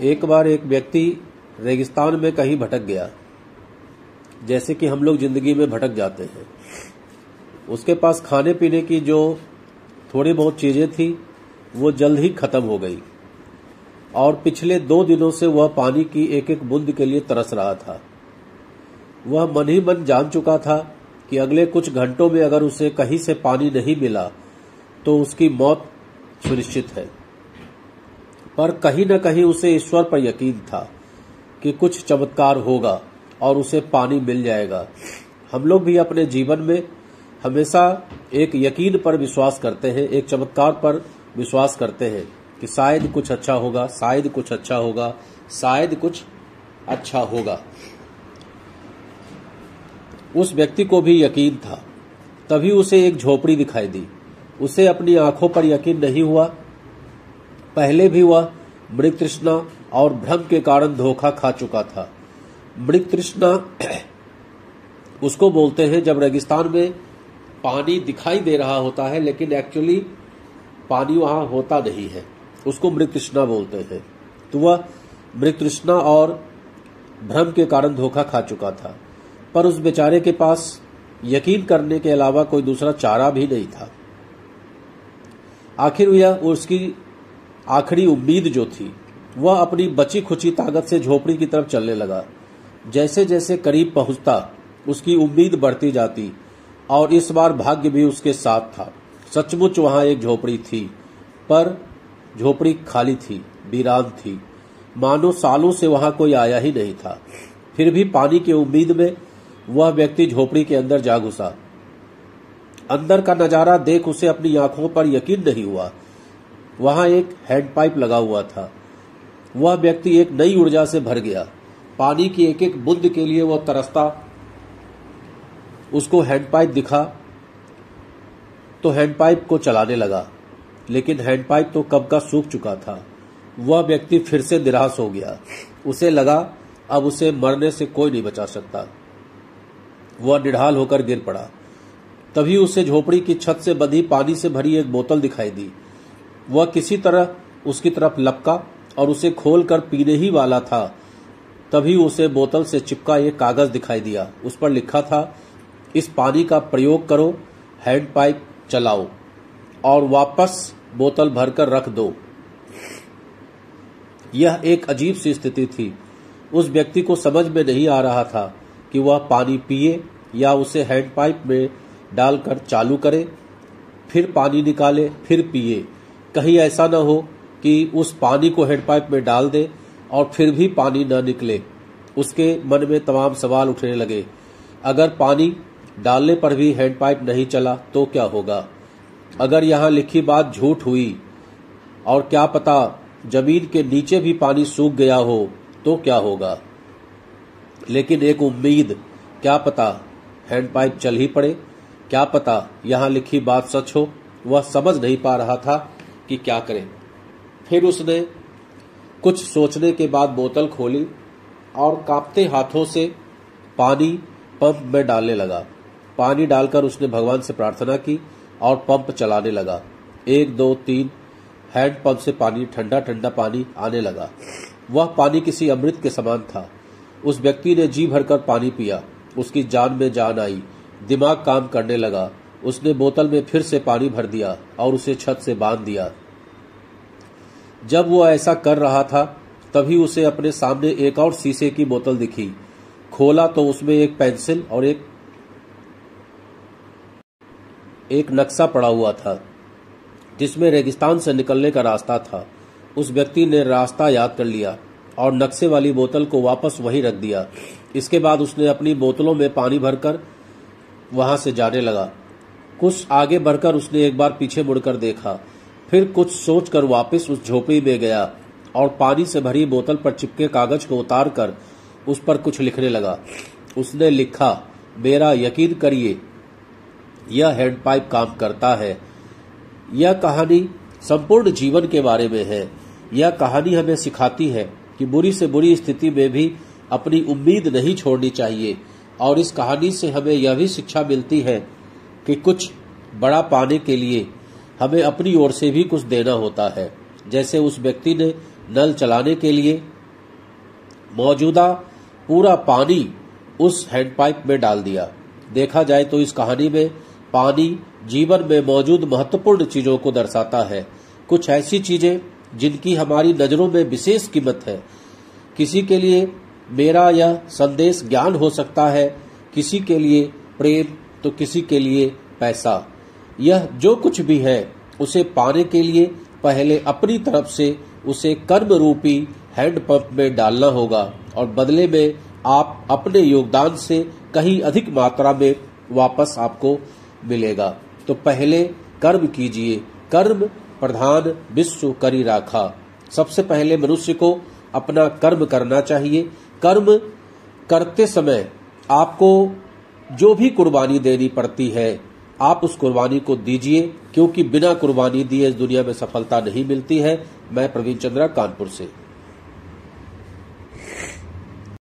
एक बार एक व्यक्ति रेगिस्तान में कहीं भटक गया, जैसे कि हम लोग जिंदगी में भटक जाते हैं। उसके पास खाने पीने की जो थोड़ी बहुत चीजें थी वो जल्द ही खत्म हो गई और पिछले 2 दिनों से वह पानी की एक एक बूंद के लिए तरस रहा था। वह मन ही मन जान चुका था कि अगले कुछ घंटों में अगर उसे कहीं से पानी नहीं मिला तो उसकी मौत सुनिश्चित है। पर कहीं न कहीं उसे ईश्वर पर यकीन था कि कुछ चमत्कार होगा और उसे पानी मिल जाएगा। हम लोग भी अपने जीवन में हमेशा एक यकीन पर विश्वास करते हैं, एक चमत्कार पर विश्वास करते हैं कि शायद कुछ अच्छा होगा, शायद कुछ अच्छा होगा, शायद कुछ अच्छा होगा। उस व्यक्ति को भी यकीन था। तभी उसे एक झोपड़ी दिखाई दी। उसे अपनी आंखों पर यकीन नहीं हुआ। पहले भी वह मृग तृष्णा और भ्रम के कारण धोखा खा चुका था। मृग तृष्णा उसको बोलते हैं जब रेगिस्तान में पानी दिखाई दे रहा होता है लेकिन एक्चुअली पानी वहां होता नहीं है, उसको मृग तृष्णा बोलते हैं। तो वह मृग तृष्णा और भ्रम के कारण धोखा खा चुका था। पर उस बेचारे के पास यकीन करने के अलावा कोई दूसरा चारा भी नहीं था। आखिर यह उसकी आखिरी उम्मीद जो थी, वह अपनी बची खुची ताकत से झोपड़ी की तरफ चलने लगा। जैसे जैसे करीब पहुंचता उसकी उम्मीद बढ़ती जाती और इस बार भाग्य भी उसके साथ था। सचमुच वहां एक झोपड़ी थी, पर झोपड़ी खाली थी, वीरान थी, मानो सालों से वहां कोई आया ही नहीं था। फिर भी पानी की उम्मीद में वह व्यक्ति झोपड़ी के अंदर जा घुसा। अंदर का नजारा देख उसे अपनी आंखों पर यकीन नहीं हुआ। वहां एक हैंडपाइप लगा हुआ था। वह व्यक्ति एक नई ऊर्जा से भर गया। पानी की एक एक बूंद के लिए वह तरसता। उसको हैंडपाइप दिखा तो हैंडपाइप को चलाने लगा, लेकिन हैंडपाइप तो कब का सूख चुका था। वह व्यक्ति फिर से निराश हो गया। उसे लगा अब उसे मरने से कोई नहीं बचा सकता। वह निढाल होकर गिर पड़ा। तभी उसे झोपड़ी की छत से बंधी पानी से भरी एक बोतल दिखाई दी। वह किसी तरह उसकी तरफ लपका और उसे खोलकर पीने ही वाला था। तभी उसे बोतल से चिपका एक कागज दिखाई दिया। उस पर लिखा था, इस पानी का प्रयोग करो, हैंडपाइप चलाओ और वापस बोतल भरकर रख दो। यह एक अजीब सी स्थिति थी। उस व्यक्ति को समझ में नहीं आ रहा था कि वह पानी पिए या उसे हैंडपाइप में डालकर चालू करे, फिर पानी निकाले, फिर पिए। कहीं ऐसा न हो कि उस पानी को हैंडपाइप में डाल दे और फिर भी पानी न निकले। उसके मन में तमाम सवाल उठने लगे। अगर पानी डालने पर भी हैंडपाइप नहीं चला तो क्या होगा? अगर यहाँ लिखी बात झूठ हुई और क्या पता जमीन के नीचे भी पानी सूख गया हो तो क्या होगा? लेकिन एक उम्मीद, क्या पता हैंडपाइप चल ही पड़े, क्या पता यहाँ लिखी बात सच हो। वह समझ नहीं पा रहा था कि क्या करे। फिर उसने कुछ सोचने के बाद बोतल खोली और कांपते हाथों से पानी पंप में डालने लगा। पानी डालकर उसने भगवान से प्रार्थना की और पंप चलाने लगा। 1 2 3 हैंड पंप से पानी, ठंडा ठंडा पानी आने लगा। वह पानी किसी अमृत के समान था। उस व्यक्ति ने जी भरकर पानी पिया। उसकी जान में जान आई, दिमाग काम करने लगा। उसने बोतल में फिर से पानी भर दिया और उसे छत से बांध दिया। जब वो ऐसा कर रहा था तभी उसे अपने सामने एक और शीशे की बोतल दिखी। खोला तो उसमें एक पेंसिल और एक नक्शा पड़ा हुआ था जिसमें रेगिस्तान से निकलने का रास्ता था। उस व्यक्ति ने रास्ता याद कर लिया और नक्शे वाली बोतल को वापस वहीं रख दिया। इसके बाद उसने अपनी बोतलों में पानी भरकर वहां से जाने लगा। कुछ आगे बढ़कर उसने एक बार पीछे मुड़कर देखा, फिर कुछ सोचकर वापस उस झोपड़ी में गया और पानी से भरी बोतल पर चिपके कागज को उतारकर उस पर कुछ लिखने लगा। उसने लिखा, मेरा यकीन करिए, यह हैंडपाइप काम करता है। यह कहानी संपूर्ण जीवन के बारे में है। यह कहानी हमें सिखाती है कि बुरी से बुरी स्थिति में भी अपनी उम्मीद नहीं छोड़नी चाहिए। और इस कहानी से हमें यह भी शिक्षा मिलती है कि कुछ बड़ा पाने के लिए हमें अपनी ओर से भी कुछ देना होता है। जैसे उस व्यक्ति ने नल चलाने के लिए मौजूदा पूरा पानी उस हैंडपाइप में डाल दिया। देखा जाए तो इस कहानी में पानी जीवन में मौजूद महत्वपूर्ण चीजों को दर्शाता है। कुछ ऐसी चीजें जिनकी हमारी नजरों में विशेष कीमत है। किसी के लिए मेरा यह संदेश ज्ञान हो सकता है, किसी के लिए प्रेम, तो किसी के लिए पैसा। यह जो कुछ भी है उसे पाने के लिए पहले अपनी तरफ से उसे कर्म रूपी हैंडपंप में डालना होगा और बदले में आप अपने योगदान से कहीं अधिक मात्रा में वापस आपको मिलेगा। तो पहले कर्म कीजिए। कर्म प्रधान विश्व करी राखा। सबसे पहले मनुष्य को अपना कर्म करना चाहिए। कर्म करते समय आपको जो भी कुर्बानी देनी पड़ती है आप उस कुर्बानी को दीजिए, क्योंकि बिना कुर्बानी दिए इस दुनिया में सफलता नहीं मिलती है। मैं प्रवीण चंद्रा, कानपुर से।